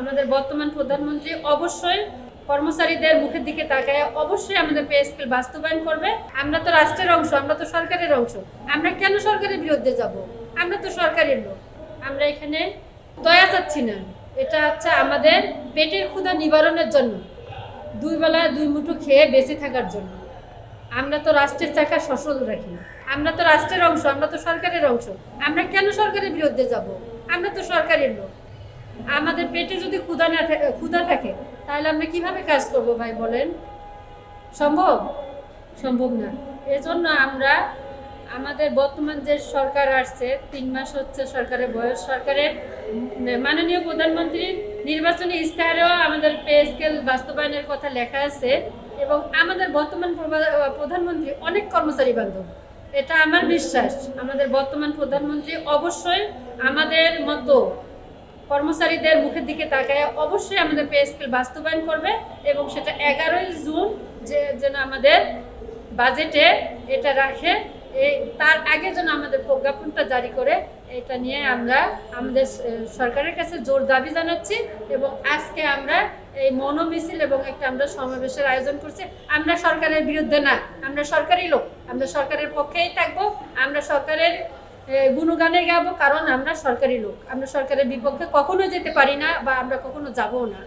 আমাদের বর্তমান প্রধানমন্ত্রী অবশ্যই কর্মচারীদের মুখের দিকে তাকায় অবশ্যই আমাদের পে স্কেল বাস্তবায়ন করবে। আমরা তো রাষ্ট্রের অংশ, আমরা তো সরকারের অংশ। আমরা কেন সরকারের বিরুদ্ধে যাব? আমরা তো সরকারের লোক। আমরা এখানে দয়া চাচ্ছি না, এটা হচ্ছে আমাদের পেটের ক্ষুধা নিবারণের জন্য, দুই বেলা দুই মুঠো খেয়ে বেঁচে থাকার জন্য। আমরা তো রাষ্ট্রের চাকা সচল রাখি, আমরা তো রাষ্ট্রের অংশ, আমরা তো সরকারের অংশ। আমরা কেন সরকারের বিরুদ্ধে যাব? আমরা তো সরকারের লোক। আমাদের পেটে যদি ক্ষুধা থাকে তাহলে আমরা কিভাবে কাজ করব ভাই বলেন? সম্ভব? সম্ভব না। এজন্য আমরা আমাদের বর্তমান যে সরকার আসছে, 3 মাস হচ্ছে সরকারের বয়স, সরকারের মাননীয় প্রধানমন্ত্রীর নির্বাচনী ইস্তাহারেও আমাদের পে স্কেল বাস্তবায়নের কথা লেখা আছে এবং আমাদের বর্তমান প্রধানমন্ত্রী অনেক কর্মচারী বান্ধব। এটা আমার বিশ্বাস, আমাদের বর্তমান প্রধানমন্ত্রী অবশ্যই আমাদের মতো কর্মচারীদের মুখের দিকে তাকায় অবশ্যই আমাদের পে স্কেল বাস্তবায়ন করবে এবং সেটা 11ই জুন যেন আমাদের বাজেটে এটা রাখে, তার আগে যেন আমাদের প্রজ্ঞাপনটা জারি করে। এটা নিয়ে আমরা আমাদের সরকারের কাছে জোর দাবি জানাচ্ছি এবং আজকে আমরা এই মনোমিছিল এবং একটা আমরা সমাবেশের আয়োজন করছি। আমরা সরকারের বিরুদ্ধে না, আমরা সরকারি লোক, আমরা সরকারের পক্ষেই থাকবো, আমরা সরকারের গুণগানে গাবো, কারণ আমরা সরকারি লোক। আমরা সরকারের বিপক্ষে কখনো যেতে পারি না বা আমরা কখনো যাবও না।